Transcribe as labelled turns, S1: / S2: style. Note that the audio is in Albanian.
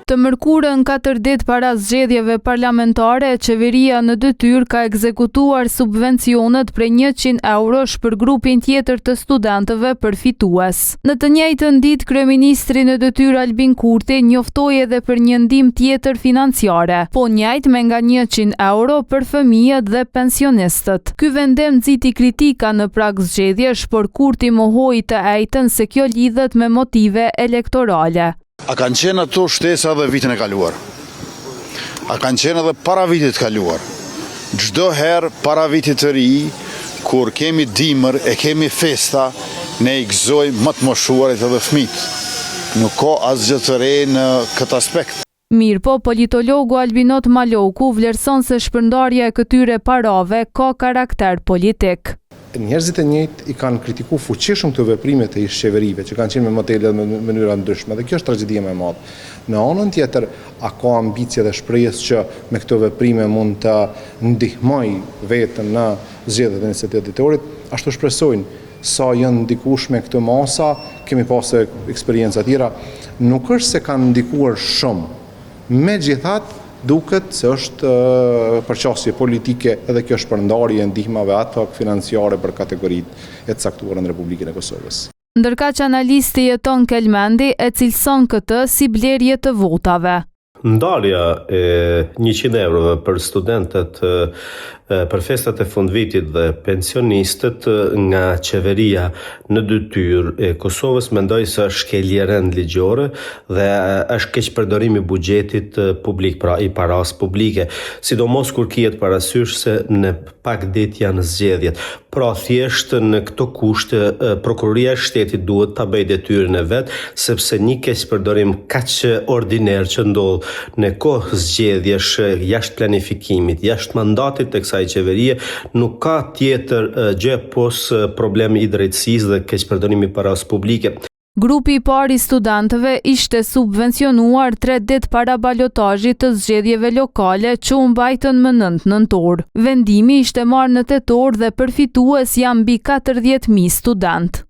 S1: Të mërkurën 4 ditë para zgjedhjeve parlamentare, qeveria në detyrë ka ekzekutuar subvencionet prej 100 eurosh për grupin tjetër të studentëve përfitues. Në të njëjtën ditë, kryeministri në detyrë Albin Kurti njoftoi edhe për një ndihmë tjetër financiare, po njëjtë me nga 100 euro për fëmijët dhe pensionistët. Ky vendim nxiti kritika në prag zgjedhjesh, por Kurti mohoi të ejtën se kjo lidhet me motive elektorale.
S2: A kanë qenë ato shtesa dhe vitin e kaluar? A kanë qenë edhe para vitit kaluar? Çdo herë para vitit të ri, kur kemi dimër e kemi festa, ne i gëzojmë më të moshuarit edhe fëmijët. Nuk ka asgjë të re në këtë aspekt.
S1: Mirë po, politologu Albinot Maloku vlerëson se shpërndarja e këtyre parave ka karakter politik.
S3: Njerëzit e njëjtë i kanë kritikuar fuqishëm këto veprime të ish-qeverive që kanë qenë me modele dhe me mënyra ndryshme, dhe kjo është tragjedia më e madhe. Në anën tjetër, a ka ambicie dhe shpresë që me këto veprime mund të ndihmoj veten në zgjedhjet e 27 dhjetorit? Ashtu shpresojnë. Sa janë ndikueshme këto masa, kemi pasur eksperjenca tjera, nuk është se kanë ndikuar shumë. Megjithatë, duket se është përqasje politike edhe kjo shpërndarje e ndihmave ad hoc financiare për kategoritë e caktuara në Republikën e Kosovës.
S1: Ndërkaq analisti Jeton Kelmendi e cilëson këtë si blerje të votave.
S4: Ndarja e 100 eurove për studentët për festat e fundvitit dhe pensionistët nga qeveria në detyrë e Kosovës mendoj se është shkelje rend ligjore dhe është keq përdorim i buxhetit publik, pra i paras publike, sidomos kur kihet parasysh se në pak ditë janë zgjedhjet. Pra thjesht në këto kushte prokuroria e shtetit duhet ta bëjë detyrën e vet, sepse një keq përdorim kaq ordiner që ndodh në kohë zgjedhjesh jashtë planifikimit, jashtë mandatit të kësaj qeverie, nuk ka tjetër gjë pos problemi i drejtësisë dhe keq përdorimi i paras publike.
S1: Grupi i parë i studentëve ishte subvencionuar 3 ditë para balotazhit të zgjedhjeve lokale që u mbajtën më 9 nëntor. Vendimi ishte marrë në tetor dhe përfitues janë mbi 40.000 student.